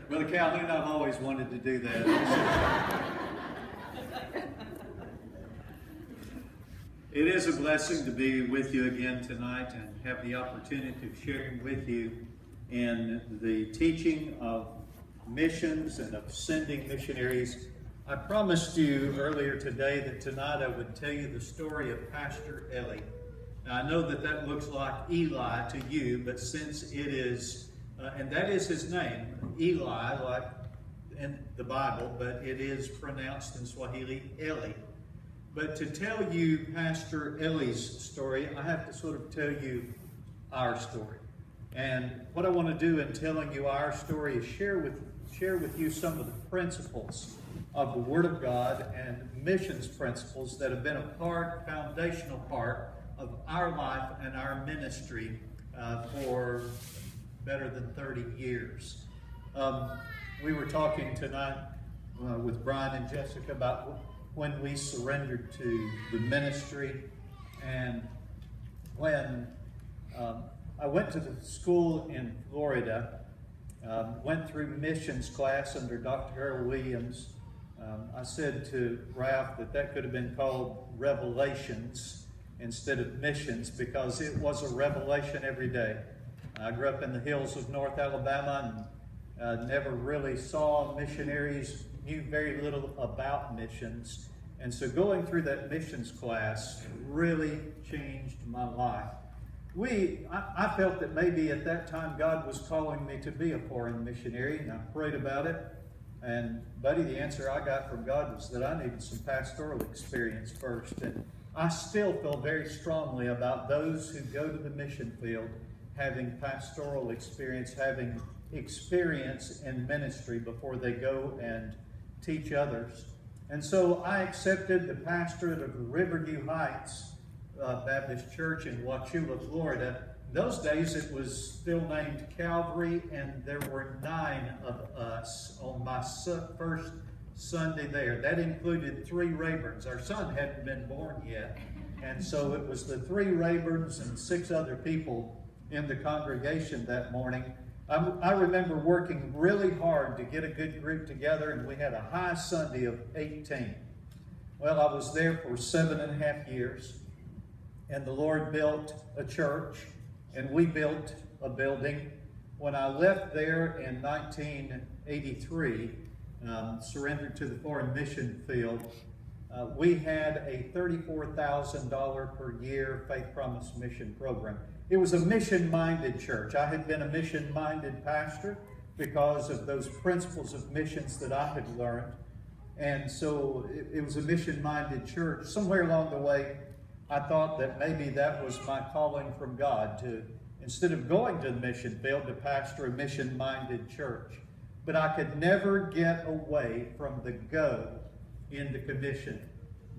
Brother Calhoun, I've always wanted to do that. It is a blessing to be with you again tonight and have the opportunity of sharing with you in the teaching of missions and of sending missionaries. I promised you earlier today that tonight I would tell you the story of Pastor Ellie. Now, I know that that looks like Eli to you, but since it is, and that is his name, Eli, like in the Bible, but it is pronounced in Swahili, Eli. But to tell you Pastor Ellie's story, I have to sort of tell you our story. And what I want to do in telling you our story is share with you some of the principles of the Word of God and missions principles that have been a foundational part of our life and our ministry for better than 30 years. We were talking tonight with Brian and Jessica about when we surrendered to the ministry, and when I went to the school in Florida, went through missions class under Dr. Harold Williams. I said to Ralph that could have been called Revelations instead of missions, because it was a revelation every day. I grew up in the hills of North Alabama and never really saw missionaries, knew very little about missions. And so going through that missions class really changed my life. I felt that maybe at that time God was calling me to be a foreign missionary, and I prayed about it. And buddy, the answer I got from God was that I needed some pastoral experience first. And I still feel very strongly about those who go to the mission field having pastoral experience, having experience in ministry before they go and teach others. And so I accepted the pastorate of Riverview Heights Baptist Church in Wauchula, Florida. In those days it was still named Calvary, and there were 9 of us on my first Sunday there. That included 3 Rayburns. Our son hadn't been born yet. And so it was the 3 Rayburns and 6 other people in the congregation that morning. I remember working really hard to get a good group together, and we had a high Sunday of 18. Well, I was there for 7.5 years, and the Lord built a church, and we built a building. When I left there in 1983, surrendered to the foreign mission field, we had a $34,000 per year Faith Promise mission program. It was a mission-minded church. I had been a mission-minded pastor because of those principles of missions that I had learned. And so it was a mission-minded church. Somewhere along the way, I thought that maybe that was my calling from God, to, instead of going to the mission field, to pastor a mission-minded church. But I could never get away from the go in the commission.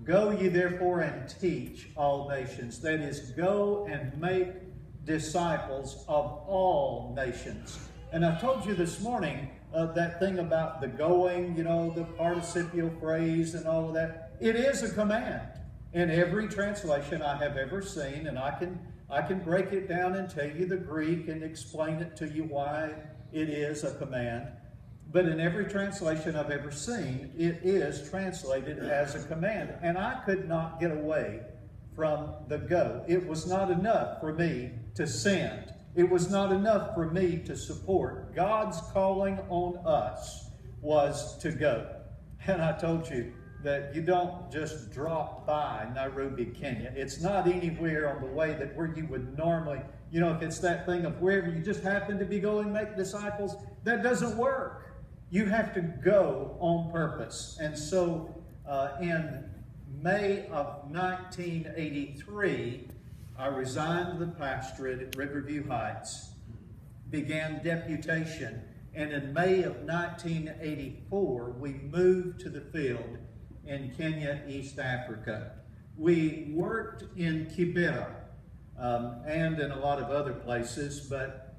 Go ye therefore and teach all nations. That is, go and make disciples of all nations. And I told you this morning that thing about the going, you know, the participial phrase and all of that. It is a command in every translation I have ever seen, and I can break it down and tell you the Greek and explain it to you why it is a command. But in every translation I've ever seen, it is translated as a command. And I could not get away from the go. It was not enough for me to send. It was not enough for me to support. God's calling on us was to go. And I told you that you don't just drop by Nairobi, Kenya. It's not anywhere on the way that where you would normally, you know, if it's that thing of wherever you just happen to be going, make disciples, that doesn't work. You have to go on purpose. And so in May of 1983, I resigned the pastorate at Riverview Heights, began deputation, and in May of 1984, we moved to the field in Kenya, East Africa. We worked in Kibera and in a lot of other places, but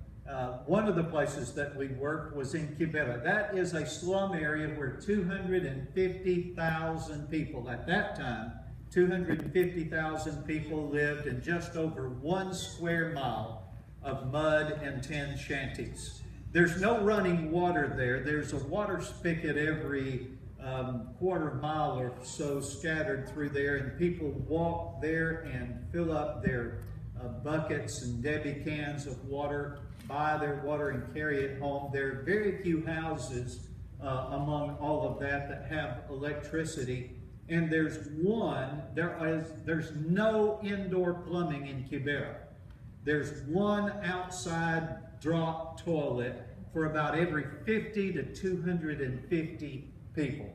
one of the places that we worked was in Kibera. That is a slum area where 250,000 people, at that time, 250,000 people lived in just over 1 square mile of mud and tin shanties. There's no running water there. There's a water spigot every quarter mile or so scattered through there, and people walk there and fill up their buckets and Debbie cans of water, buy their water and carry it home. There are very few houses among all of that have electricity, and there's no indoor plumbing in Kibera. There's one outside drop toilet for about every 50 to 250 people.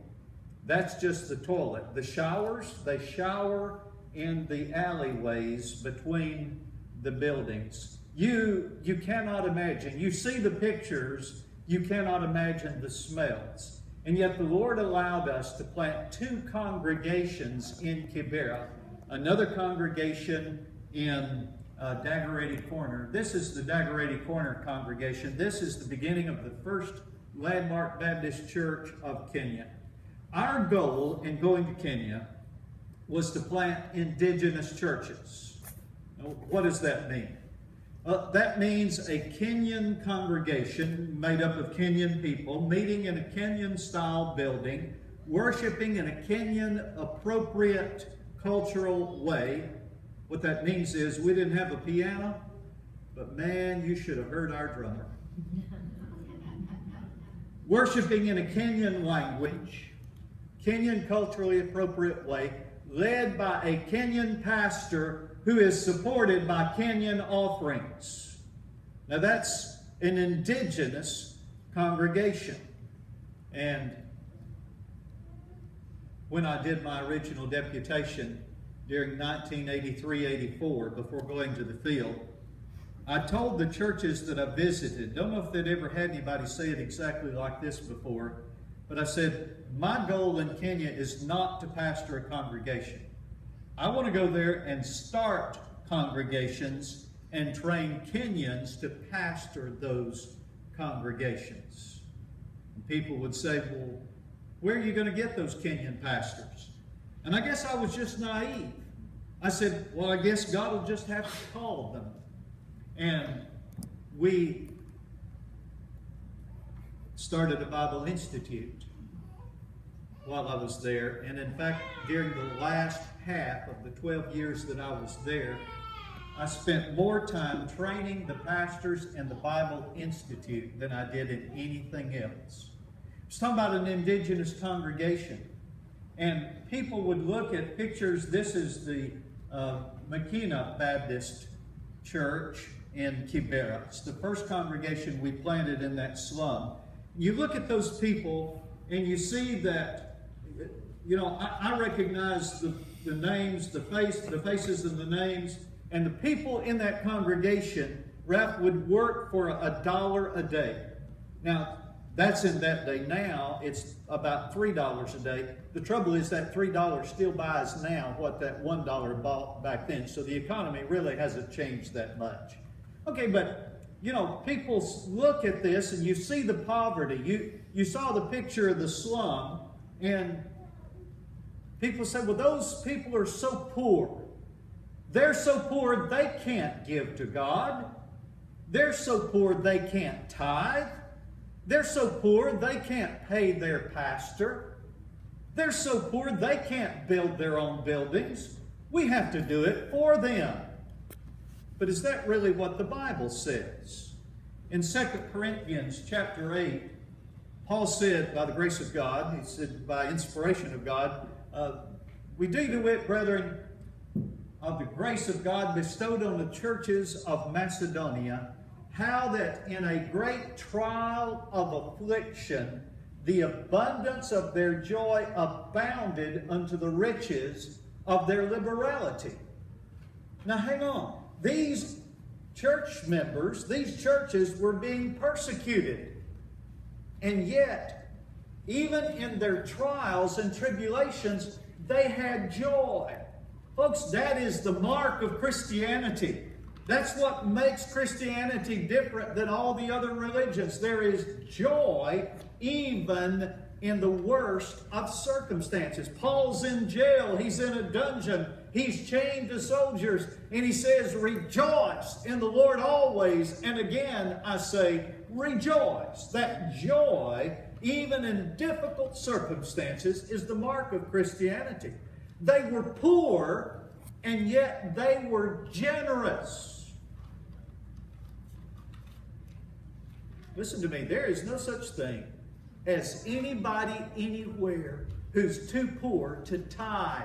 That's just the toilet. The showers, they shower in the alleyways between the buildings. You cannot imagine. You see the pictures, you cannot imagine the smells. And yet the Lord allowed us to plant 2 congregations in Kibera, another congregation in Dagoretti Corner. This is the Dagoretti Corner congregation. This is the beginning of the first Landmark Baptist Church of Kenya. Our goal in going to Kenya was to plant indigenous churches. Now, what does that mean? That means a Kenyan congregation made up of Kenyan people meeting in a Kenyan-style building, worshiping in a Kenyan appropriate cultural way. What that means is we didn't have a piano, but man, you should have heard our drummer. Worshiping in a Kenyan language, Kenyan culturally appropriate way, led by a Kenyan pastor who is supported by Kenyan offerings. Now that's an indigenous congregation. And when I did my original deputation during 1983-84, before going to the field, I told the churches that I visited, don't know if they'd ever had anybody say it exactly like this before, but I said, my goal in Kenya is not to pastor a congregation. I want to go there and start congregations and train Kenyans to pastor those congregations. And people would say, well, where are you going to get those Kenyan pastors? And I guess I was just naive. I said, well, I guess God will just have to call them. And we started a Bible Institute while I was there. And in fact, during the last half of the 12 years that I was there, I spent more time training the pastors in the Bible Institute than I did in anything else. I was talking about an indigenous congregation. And people would look at pictures. This is the Makina Baptist Church in Kibera. It's the first congregation we planted in that slum. You look at those people and you see that, you know, I recognize the names, the faces and the names, and the people in that congregation, Ralph, would work for $1 a day. Now, that's in that day. Now, it's about $3 a day. The trouble is that $3 still buys now what that $1 bought back then. So the economy really hasn't changed that much. Okay, but, you know, people look at this and you see the poverty. You saw the picture of the slum, and people say, well, those people are so poor. They're so poor they can't give to God. They're so poor they can't tithe. They're so poor they can't pay their pastor. They're so poor they can't build their own buildings. We have to do it for them. But is that really what the Bible says? In 2 Corinthians chapter 8, Paul said, by the grace of God, he said, by inspiration of God, we do to wit, brethren, of the grace of God bestowed on the churches of Macedonia, how that in a great trial of affliction, the abundance of their joy abounded unto the riches of their liberality. Now hang on. These church members, these churches were being persecuted. And yet, even in their trials and tribulations, they had joy. Folks, that is the mark of Christianity. That's what makes Christianity different than all the other religions. There is joy even in the worst of circumstances. Paul's in jail. He's in a dungeon. He's chained to soldiers. And he says, rejoice in the Lord always. And again, I say, rejoice. That joy, even in difficult circumstances, is the mark of Christianity. They were poor, and yet they were generous. Listen to me, there is no such thing as anybody anywhere who's too poor to tithe.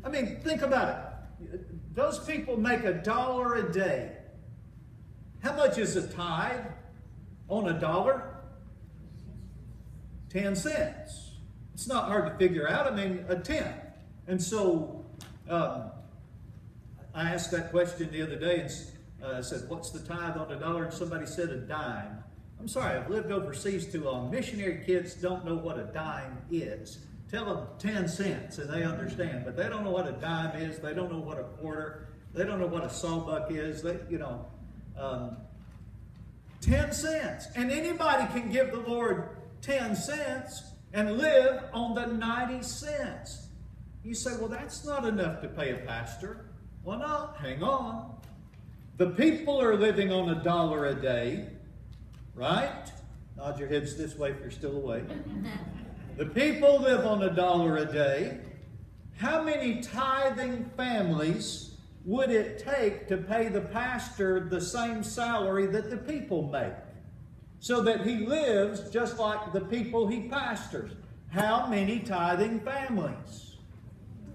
I mean, think about it. Those people make $1 a day. How much is a tithe on $1? 10 cents. It's not hard to figure out. I mean, a tenth. And so I asked that question the other day, and I said, what's the tithe on $1? And somebody said a dime. I'm sorry, I've lived overseas too long. Missionary kids don't know what a dime is. Tell them 10 cents and they understand, but they don't know what a dime is. They don't know what a quarter. They don't know what a sawbuck is. 10 cents. And anybody can give the Lord 10 cents and live on the 90 cents. You say, well, that's not enough to pay a pastor. Well, no, hang on. The people are living on $1 a day, right? Nod your heads this way if you're still awake. The people live on $1 a day. How many tithing families would it take to pay the pastor the same salary that the people make, so that he lives just like the people he pastors? How many tithing families?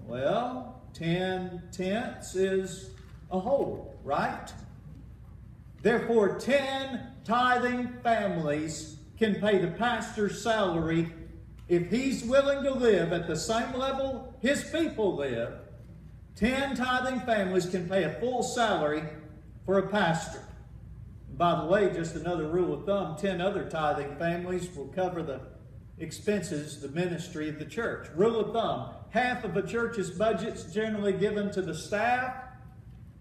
Well, 10 tenths is a whole, right? Therefore, 10 tithing families can pay the pastor's salary if he's willing to live at the same level his people live. 10 tithing families can pay a full salary for a pastor. And by the way, just another rule of thumb, 10 other tithing families will cover the expenses, the ministry of the church. Rule of thumb, half of a church's budget is generally given to the staff,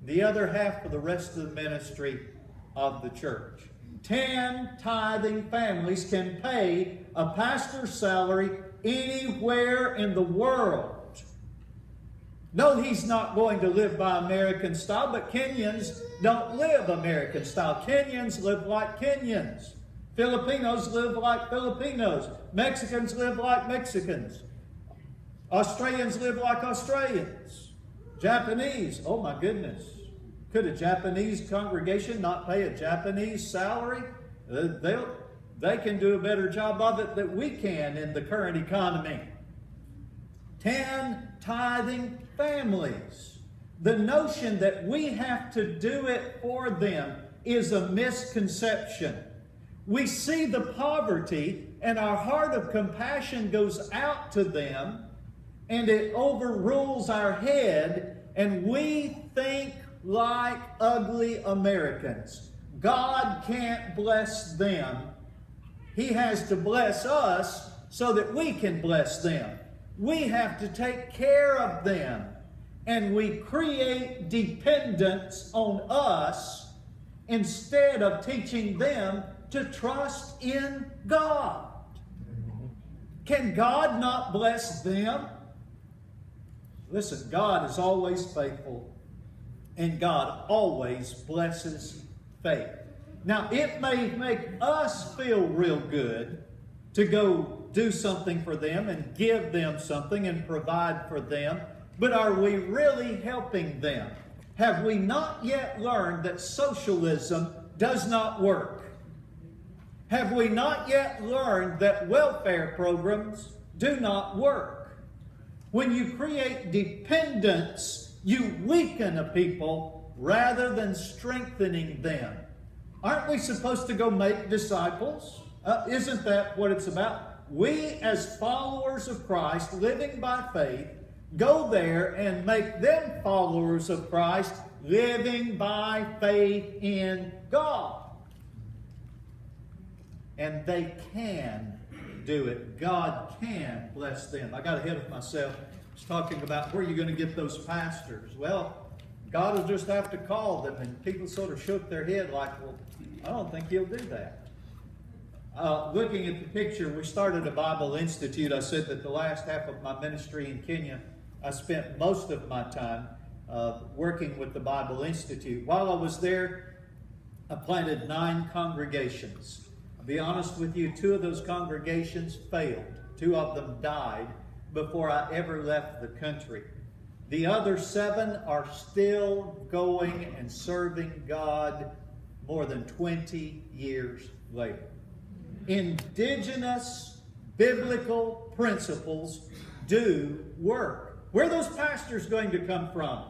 the other half for the rest of the ministry of the church. 10 tithing families can pay a pastor's salary anywhere in the world. No, he's not going to live by American style, but Kenyans don't live American style. Kenyans live like Kenyans. Filipinos live like Filipinos. Mexicans live like Mexicans. Australians live like Australians. Japanese, oh my goodness. Could a Japanese congregation not pay a Japanese salary? They can do a better job of it than we can in the current economy. 10 tithing families. The notion that we have to do it for them is a misconception. We see the poverty and our heart of compassion goes out to them, and it overrules our head, and we think like ugly Americans. God can't bless them. He has to bless us so that we can bless them. We have to take care of them. And we create dependence on us instead of teaching them to trust in God. Can God not bless them? Listen, God is always faithful, and God always blesses faith. Now, it may make us feel real good to go do something for them and give them something and provide for them, but are we really helping them? Have we not yet learned that socialism does not work? Have we not yet learned that welfare programs do not work? When you create dependence, you weaken a people rather than strengthening them. Aren't we supposed to go make disciples? Isn't that what it's about? We, as followers of Christ, living by faith, go there and make them followers of Christ, living by faith in God. And they can do it. God can bless them. I got ahead of myself. I was talking about where you're going to get those pastors. Well, God will just have to call them, and people sort of shook their head like, well, I don't think he'll do that. Looking at the picture, we started a Bible Institute. I said that the last half of my ministry in Kenya I spent most of my time working with the Bible Institute. While I was there, I planted 9 congregations. I'll be honest with you, 2 of those congregations failed. 2 of them died before I ever left the country. The other 7 are still going and serving God more than 20 years later. Indigenous biblical principles do work. Where are those pastors going to come from?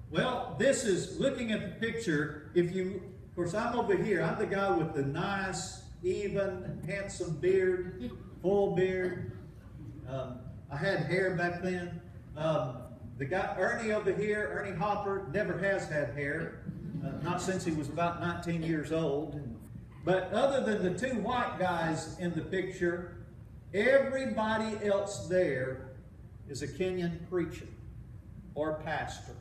Well, this is looking at the picture. Of course, I'm over here. I'm the guy with the nice, even, handsome beard, full beard. I had hair back then. The guy, Ernie over here, Ernie Hopper, never has had hair. Not since he was about 19 years old. But other than the 2 white guys in the picture, everybody else there is a Kenyan preacher or pastor.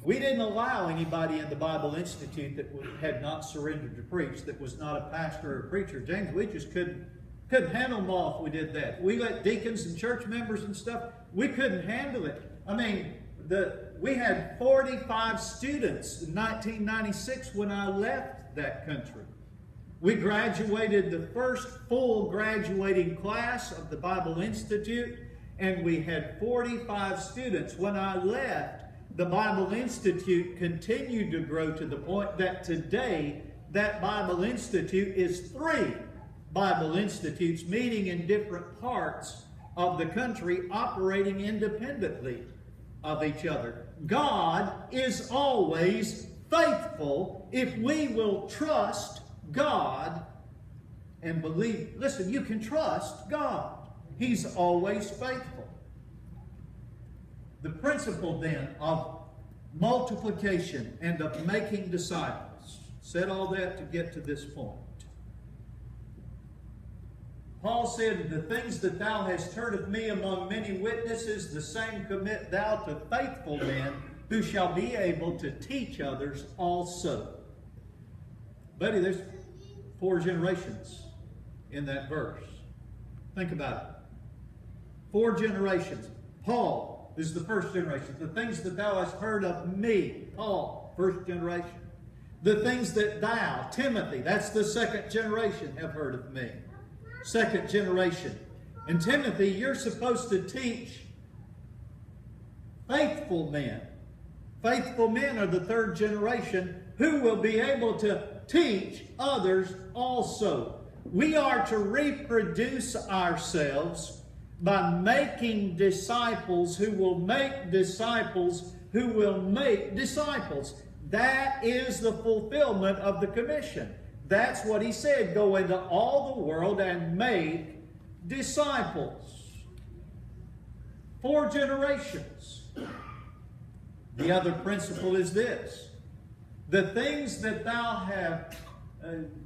We didn't allow anybody in the Bible Institute that had not surrendered to preach, that was not a pastor or a preacher. James, we just couldn't handle them all if we did that. We let deacons and church members and stuff, we couldn't handle it. I mean, we had 45 students in 1996 when I left that country. We graduated the first full graduating class of the Bible Institute, and we had 45 students. When I left, the Bible Institute continued to grow to the point that today that Bible Institute is 3 Bible Institutes meeting in different parts of the country, operating independently of each other. God is always faithful if we will trust God and believe. Listen, you can trust God. He's always faithful. The principle then of multiplication and of making disciples. Said all that to get to this point. Paul said, the things that thou hast heard of me among many witnesses, the same commit thou to faithful men who shall be able to teach others also. Buddy, there's 4 generations in that verse. Think about it. 4 generations. Paul is the first generation. The things that thou hast heard of me, Paul, first generation. The things that thou, Timothy, that's the second generation, have heard of me. Second generation. And Timothy, you're supposed to teach faithful men. Faithful men are the third generation who will be able to teach others also. We are to reproduce ourselves by making disciples who will make disciples who will make disciples. That is the fulfillment of the commission. That's what he said, go into all the world and make disciples. 4 generations. The other principle is this. The things that thou have,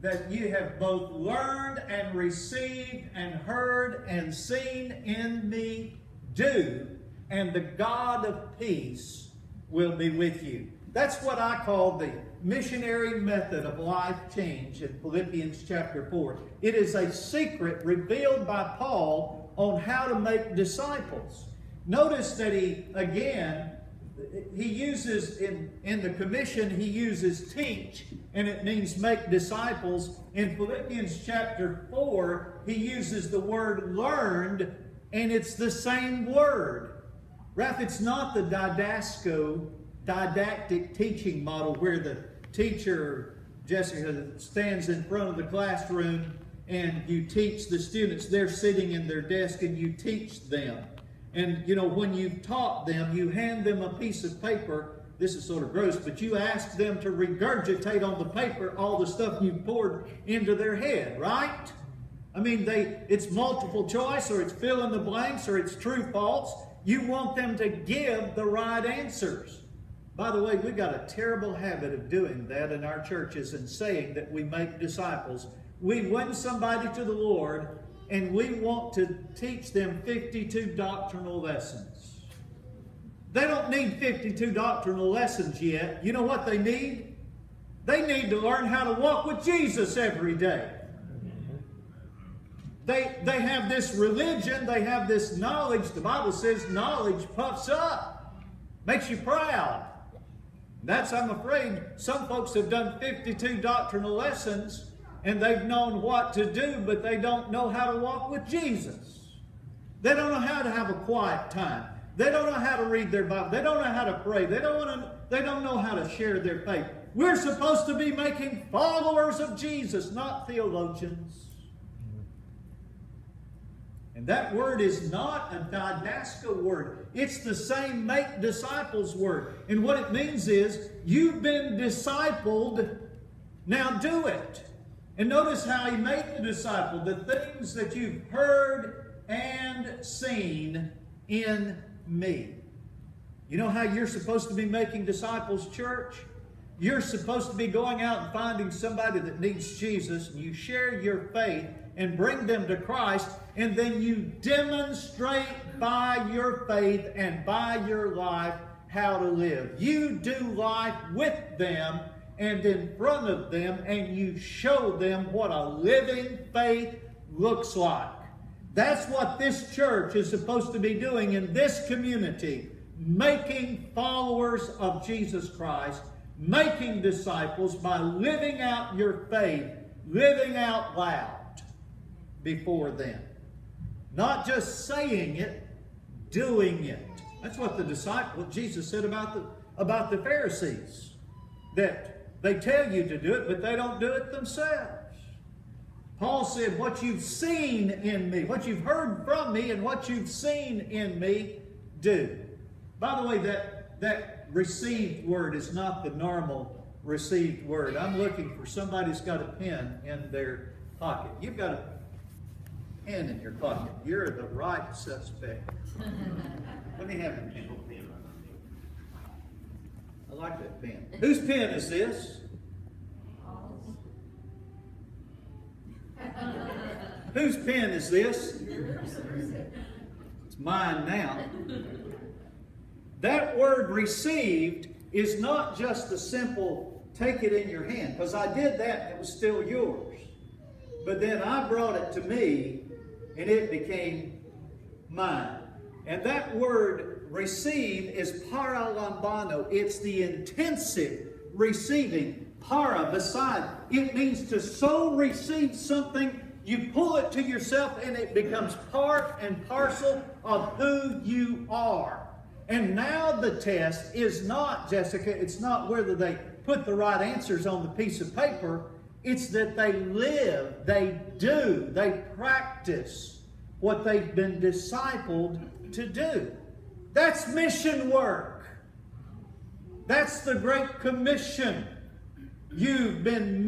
that you have both learned and received and heard and seen in me, do, and the God of peace will be with you. That's what I call the missionary method of life change in Philippians chapter 4. It is a secret revealed by Paul on how to make disciples. Notice that he uses in the commission, he uses teach, and it means make disciples. In Philippians chapter 4, he uses the word learned, and it's the same word. Ralph, it's not the didactic teaching model where the teacher, Jessica, stands in front of the classroom and you teach the students. They're sitting in their desk and you teach them. And, you know, when you've taught them, you hand them a piece of paper. This is sort of gross, but you ask them to regurgitate on the paper all the stuff you've poured into their head, right? I mean, it's multiple choice, or it's fill in the blanks, or it's true, false. You want them to give the right answers. By the way, we've got a terrible habit of doing that in our churches and saying that we make disciples. We win somebody to the Lord, and we want to teach them 52 doctrinal lessons. They don't need 52 doctrinal lessons yet. You know what they need? They need to learn how to walk with Jesus every day. They have this religion, they have this knowledge. The Bible says knowledge puffs up, makes you proud. That's, I'm afraid, some folks have done 52 doctrinal lessons and they've known what to do, but they don't know how to walk with Jesus. They don't know how to have a quiet time. They don't know how to read their Bible. They don't know how to pray. They don't know how to share their faith. We're supposed to be making followers of Jesus, not theologians. And that word is not a didaska word. It's the same make disciples word. And what it means is, you've been discipled, now do it. And notice how he made the disciple. The things that you've heard and seen in me. You know how you're supposed to be making disciples, church? You're supposed to be going out and finding somebody that needs Jesus, and you share your faith and bring them to Christ, and then you demonstrate by your faith and by your life how to live. You do life with them and in front of them, and you show them what a living faith looks like. That's what this church is supposed to be doing in this community, making followers of Jesus Christ, making disciples by living out your faith, living out loud before them. Not just saying it, doing it. That's what Jesus said about the Pharisees. That they tell you to do it, but they don't do it themselves. Paul said, what you've seen in me, what you've heard from me, and what you've seen in me, do. By the way, that received word is not the normal received word. I'm looking for somebody who's got a pen in their pocket. You've got a pen in your pocket. You're the right suspect. Let me have your pen. I like that pen. Whose pen is this? Whose pen is this? It's mine now. That word received is not just a simple take it in your hand, because I did that and it was still yours. But then I brought it to me and it became mine. And that word receive is paralambano. It's the intensive receiving. Para, beside. It means to so receive something, you pull it to yourself and it becomes part and parcel of who you are. And now the test is not, Jessica, it's not whether they put the right answers on the piece of paper. It's that they live, they do, they practice what they've been discipled to do. That's mission work. That's the Great Commission. You've been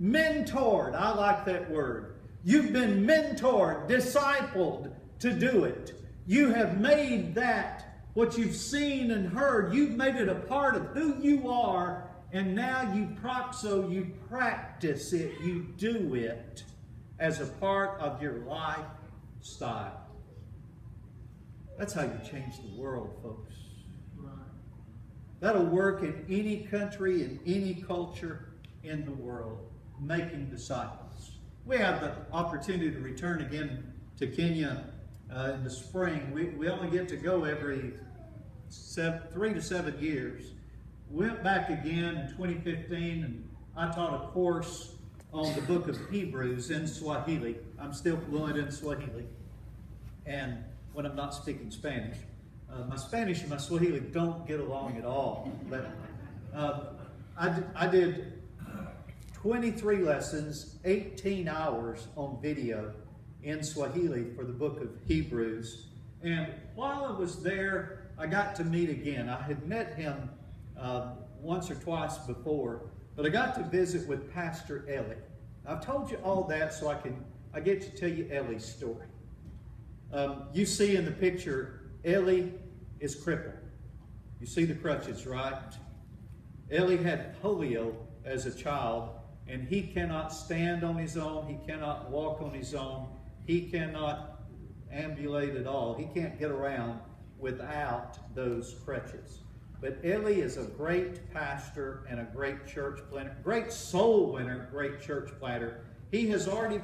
mentored. I like that word. You've been mentored, discipled to do it. You have made that, what you've seen and heard, you've made it a part of who you are, and now you practice it, you do it as a part of your lifestyle. That's how you change the world, folks. That'll work in any country, in any culture in the world, making disciples. We have the opportunity to return again to Kenya in the spring. We only get to go every 3 to 7 years. Went back again in 2015, and I taught a course on the book of Hebrews in Swahili. I'm still fluent in Swahili, and when I'm not speaking Spanish. My Spanish and my Swahili don't get along at all. But I did 23 lessons, 18 hours on video in Swahili for the book of Hebrews. And while I was there, I got to meet again. I had met him once or twice before, but I got to visit with Pastor Ellie. I've told you all that so I get to tell you Ellie's story. You see in the picture, Ellie is crippled. You see the crutches, right? Ellie had polio as a child, and he cannot stand on his own. He cannot walk on his own. He cannot ambulate at all. He can't get around without those crutches. But Ellie is a great pastor and a great church planter, great soul winner, great church planter. He has already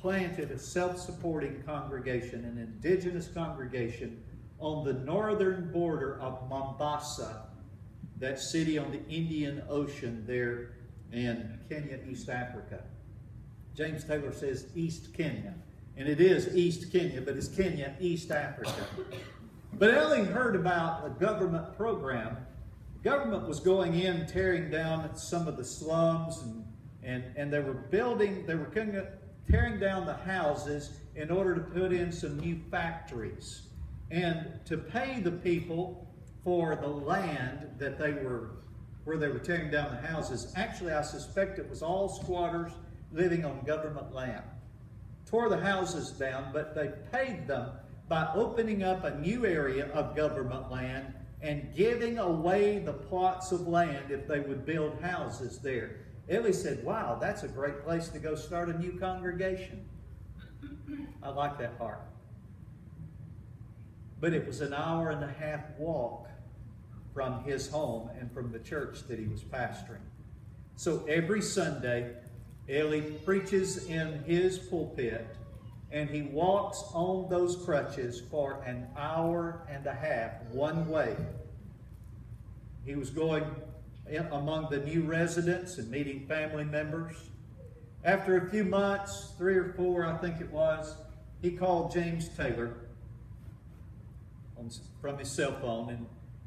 planted a self-supporting congregation, an indigenous congregation on the northern border of Mombasa, that city on the Indian Ocean there in Kenya, East Africa. James Taylor says East Kenya, and it is East Kenya, but it's Kenya, East Africa. But Ellie heard about a government program. The government was going in, tearing down some of the slums, and they were tearing down the houses in order to put in some new factories and to pay the people for the land that where they were tearing down the houses. Actually, I suspect it was all squatters living on government land. Tore the houses down, but they paid them by opening up a new area of government land and giving away the plots of land if they would build houses there. Ellie said, wow, that's a great place to go start a new congregation. I like that part. But it was an 1.5-hour walk from his home and from the church that he was pastoring. So every Sunday, Ellie preaches in his pulpit, and he walks on those crutches for an 1.5 hours one way. He was going among the new residents and meeting family members. After a few months, 3 or 4 I think it was, he called James Taylor from his cell phone,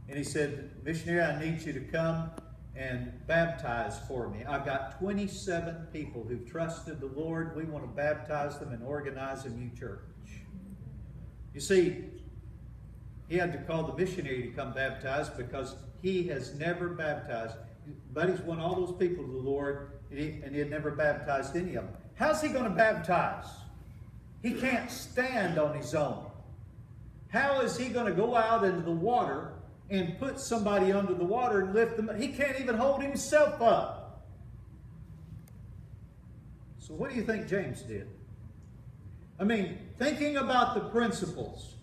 and he said, missionary, I need you to come and baptize for me. I've got 27 people who've trusted the Lord. We want to baptize them and organize a new church. You see, he had to call the missionary to come baptize because he has never baptized. Buddy's won all those people to the Lord, and he had never baptized any of them. How's he going to baptize? He can't stand on his own. How is he going to go out into the water and put somebody under the water and lift them up? He can't even hold himself up. So what do you think James did? I mean, thinking about the principles,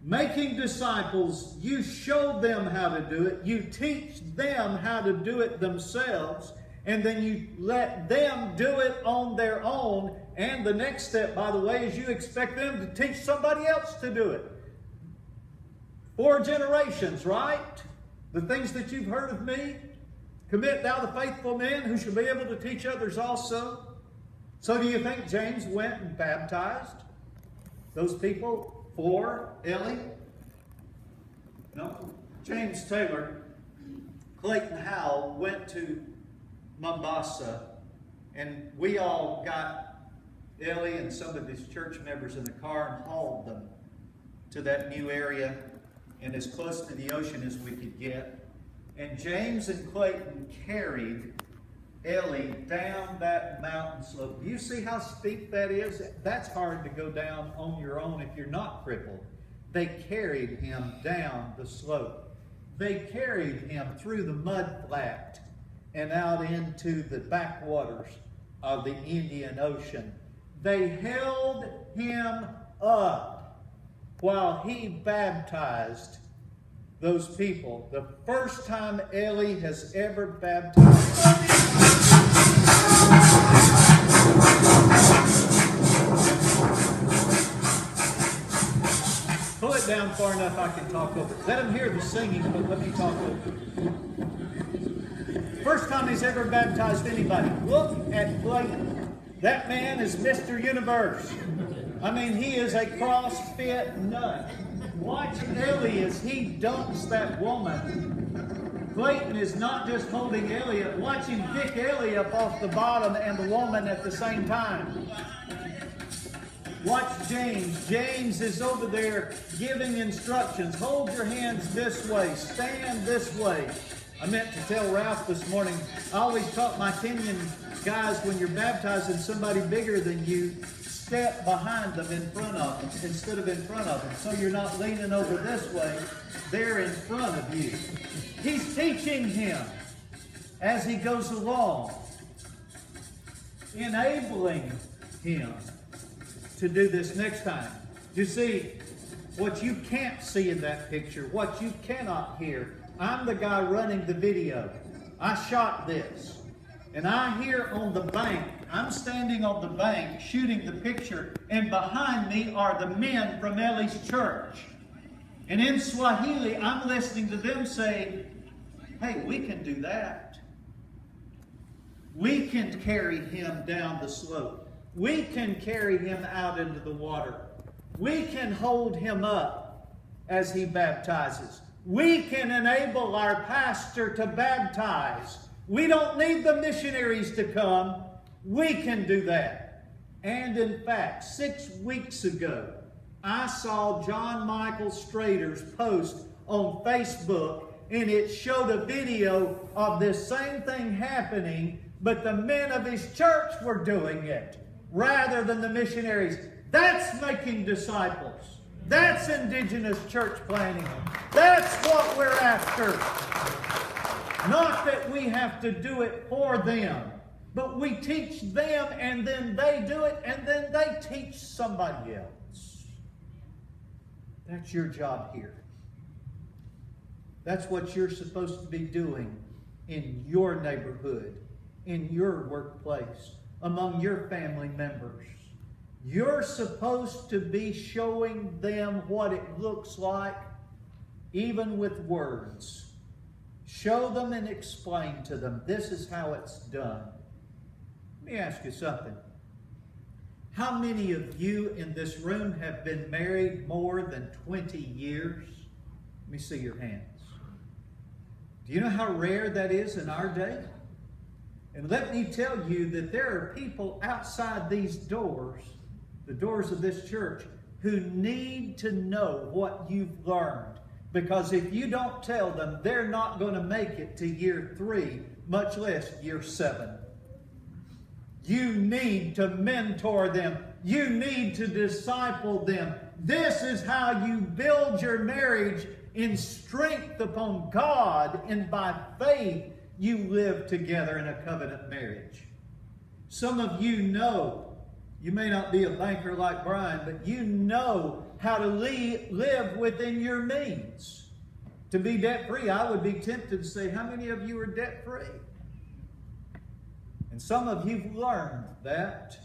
making disciples, you show them how to do it, you teach them how to do it themselves, and then you let them do it on their own. And the next step, by the way, is you expect them to teach somebody else to do it. 4 generations, right? The things that you've heard of me, commit thou the faithful men who shall be able to teach others also. So do you think James went and baptized those people for Ellie? No. James Taylor, Clayton Howell went to Mombasa, and we all got Ellie and some of his church members in the car and hauled them to that new area and as close to the ocean as we could get. And James and Clayton carried Ellie down that mountain slope. Do you see how steep that is? That's hard to go down on your own if you're not crippled. They carried him down the slope. They carried him through the mud flat and out into the backwaters of the Indian Ocean. They held him up while he baptized those people. The first time Ellie has ever baptized. Pull it down far enough I can talk over it. Let them hear the singing, but let me talk over it. First time he's ever baptized anybody. Look at Clayton. That man is Mr. Universe. I mean, he is a CrossFit nut. Watch Ellie as he dunks that woman. Clayton is not just holding Ellie up. Watch him pick Ellie up off the bottom and the woman at the same time. Watch James. James is over there giving instructions. Hold your hands this way. Stand this way. I meant to tell Ralph this morning, I always taught my Kenyan guys, when you're baptizing somebody bigger than you, step behind them in front of them instead of in front of them. So you're not leaning over this way, they're in front of you. He's teaching him as he goes along, enabling him to do this next time. You see, what you can't see in that picture, what you cannot hear, I'm the guy running the video. I shot this. And I hear on the bank, I'm standing on the bank shooting the picture, and behind me are the men from Ellie's church. And in Swahili, I'm listening to them say, hey, we can do that. We can carry him down the slope. We can carry him out into the water. We can hold him up as he baptizes. We can enable our pastor to baptize. We don't need the missionaries to come. We can do that. And in fact, 6 weeks ago, I saw John Michael Strader's post on Facebook, and it showed a video of this same thing happening, but the men of his church were doing it rather than the missionaries. That's making disciples. That's indigenous church planting. That's what we're after. Not that we have to do it for them, but we teach them, and then they do it, and then they teach somebody else. That's your job here. That's what you're supposed to be doing in your neighborhood, in your workplace, among your family members. You're supposed to be showing them what it looks like, even with words. Show them and explain to them, this is how it's done. Let me ask you something. How many of you in this room have been married more than 20 years? Let me see your hands. Do you know how rare that is in our day? And let me tell you that there are people outside these doors, the doors of this church, who need to know what you've learned. Because if you don't tell them, they're not going to make it to year 3, much less year 7. You need to mentor them. You need to disciple them. This is how you build your marriage in strength upon God, and by faith you live together in a covenant marriage. Some of you know, you may not be a banker like Brian, but you know how to live within your means. To be debt-free, I would be tempted to say, how many of you are debt-free? And some of you've learned that.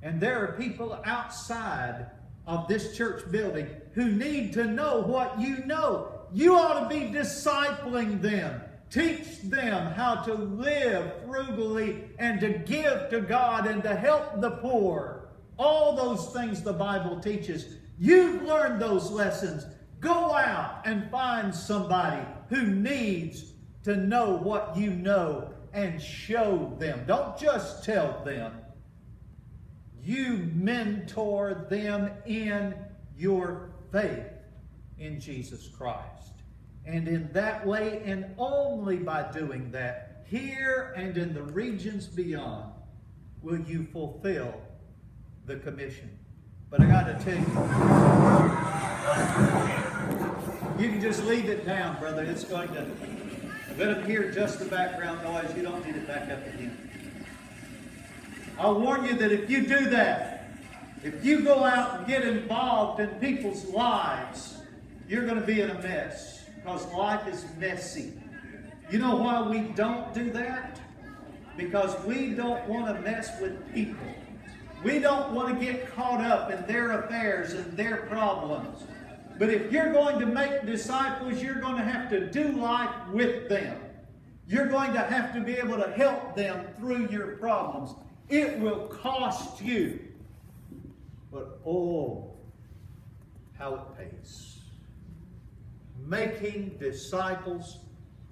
And there are people outside of this church building who need to know what you know. You ought to be discipling them. Teach them how to live frugally and to give to God and to help the poor. All those things the Bible teaches. You've learned those lessons. Go out and find somebody who needs to know what you know and show them. Don't just tell them. You mentor them in your faith in Jesus Christ. And in that way, and only by doing that, here and in the regions beyond, will you fulfill the commission. But I got to tell you, you can just leave it down, brother. It's going to let them hear just the background noise. You don't need it back up again. I'll warn you that if you do that, if you go out and get involved in people's lives, you're going to be in a mess, because life is messy. You know why we don't do that? Because we don't want to mess with people. We don't want to get caught up in their affairs and their problems. But if you're going to make disciples, you're going to have to do life with them. You're going to have to be able to help them through your problems. It will cost you. But oh, how it pays. Making disciples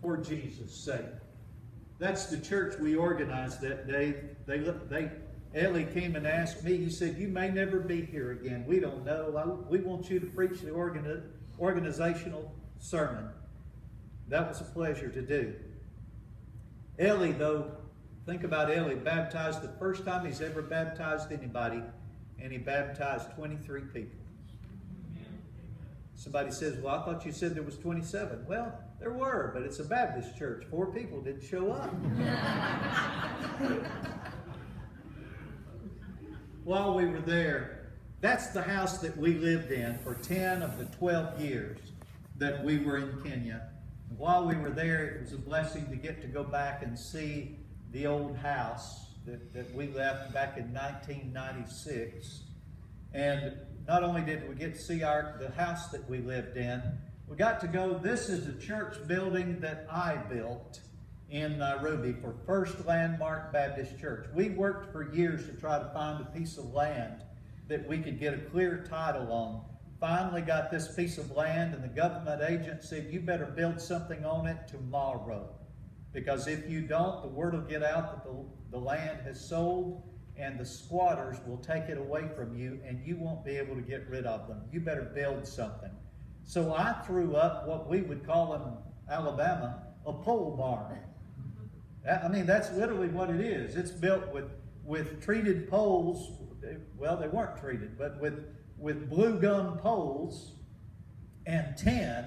for Jesus' sake. That's the church we organized that day. Ellie came and asked me, he said, you may never be here again. We don't know. We want you to preach the organizational sermon. That was a pleasure to do. Ellie, though, think about Ellie, baptized the first time he's ever baptized anybody, and he baptized 23 people. Somebody says, well, I thought you said there was 27. Well, there were, but it's a Baptist church. 4 people didn't show up. While we were there, that's the house that we lived in for 10 of the 12 years that we were in Kenya. And while we were there, it was a blessing to get to go back and see the old house that we left back in 1996. And not only did we get to see the house that we lived in, we got to go. This is a church building that I built in Nairobi for First Landmark Baptist Church. We worked for years to try to find a piece of land that we could get a clear title on. Finally got this piece of land, and the government agent said, you better build something on it tomorrow. Because if you don't, the word will get out that the land has sold, and the squatters will take it away from you, and you won't be able to get rid of them. You better build something. So I threw up what we would call in Alabama a pole barn. I mean, that's literally what it is. It's built with treated poles. Well, they weren't treated, but with blue gum poles and tin.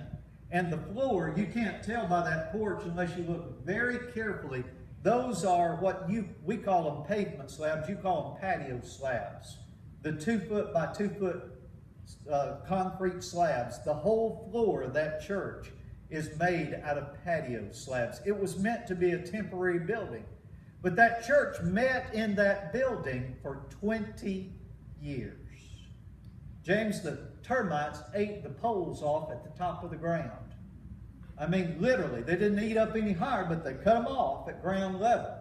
And the floor, you can't tell by that porch unless you look very carefully. Those are what we call them pavement slabs. You call them patio slabs. The 2 foot by 2 foot concrete slabs. The whole floor of that church is made out of patio slabs. It was meant to be a temporary building. But that church met in that building for 20 years. James, the termites ate the poles off at the top of the ground. I mean, literally, they didn't eat up any higher, but they cut them off at ground level.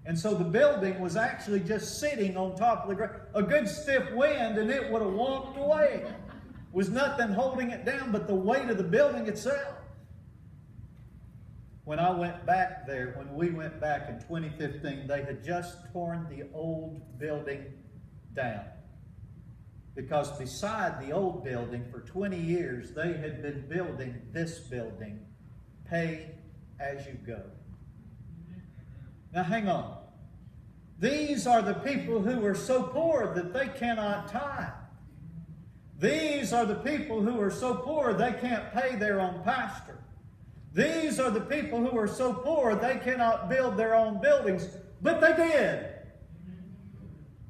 And so the building was actually just sitting on top of the ground. A good stiff wind and it would have walked away. Was nothing holding it down but the weight of the building itself. When I went back there, when we went back in 2015, they had just torn the old building down. Because beside the old building, for 20 years, they had been building this building, pay as you go. Now hang on. These are the people who are so poor that they cannot tithe. These are the people who are so poor they can't pay their own pastor. These are the people who are so poor they cannot build their own buildings, but they did.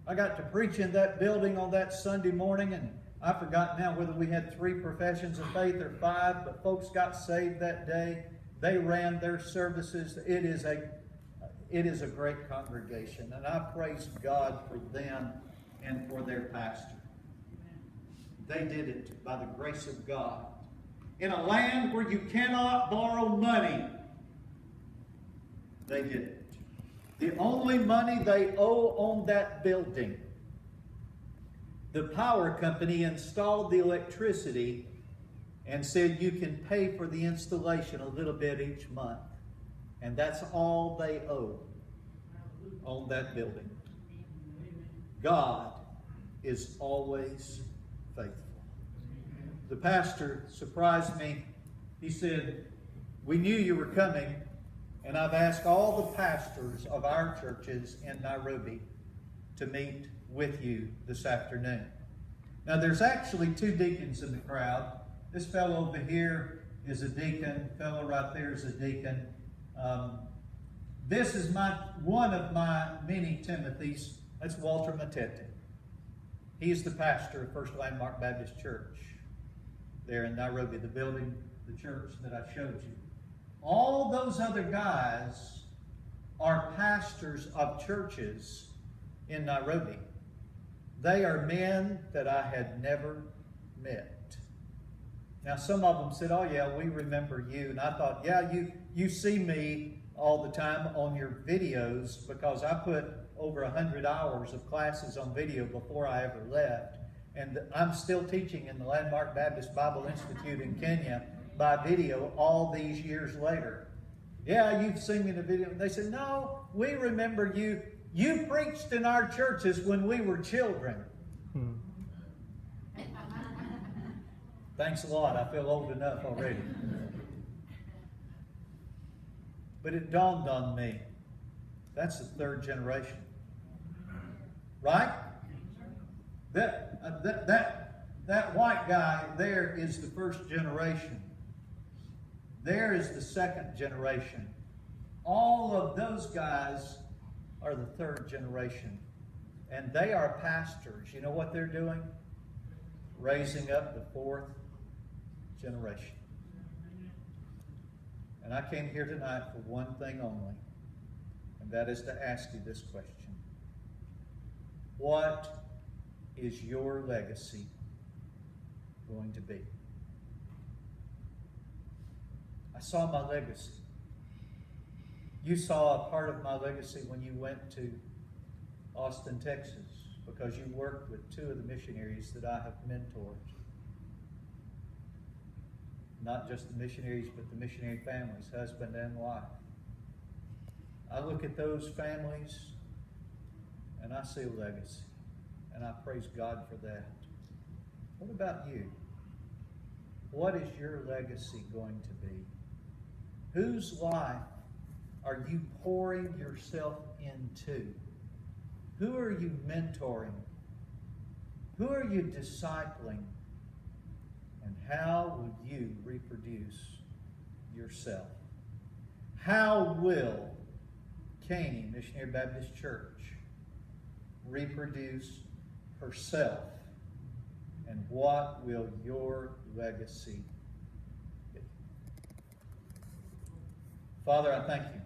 I got to preach in that building on that Sunday morning, and I forgot now whether we had 3 professions of faith or 5, but folks got saved that day. They ran their services. It is a great congregation, and I praise God for them and for their pastor. They did it by the grace of God. In a land where you cannot borrow money, they did it. The only money they owe on that building, the power company installed the electricity and said you can pay for the installation a little bit each month. And that's all they owe on that building. God is always faithful. The pastor surprised me. He said, we knew you were coming, and I've asked all the pastors of our churches in Nairobi to meet with you this afternoon. Now there's actually 2 deacons in the crowd. This fellow over here is a deacon. The fellow right there is a deacon. This is one of my many Timothys. That's Walter Matete. He's the pastor of First Landmark Baptist Church there in Nairobi, the building, the church that I showed you. All those other guys are pastors of churches in Nairobi. They are men that I had never met. Now, some of them said, oh yeah, we remember you. And I thought, yeah, you see me all the time on your videos, because I put over 100 hours of classes on video before I ever left. And I'm still teaching in the Landmark Baptist Bible Institute in Kenya by video all these years later. Yeah, you've seen me in the video. And they said, no, we remember you. You preached in our churches when we were children. Thanks a lot. I feel old enough already. But it dawned on me, that's the 3rd generation. Right? That white guy there is the 1st generation. There is the 2nd generation. All of those guys are the 3rd generation. And they are pastors. You know what they're doing? Raising up the 4th generation. And I came here tonight for one thing only. And and that is to ask you this question. What is your legacy going to be? I saw my legacy. You saw a part of my legacy when you went to Austin, Texas, because you worked with two of the missionaries that I have mentored. Not just the missionaries, but the missionary families, husband and wife. I look at those families and I see a legacy, and I praise God for that. What about you? What is your legacy going to be? Whose life are you pouring yourself into? Who are you mentoring? Who are you discipling? And how will you reproduce yourself? How will Caney Missionary Baptist Church reproduce herself? And what will your legacy be? Father, I thank you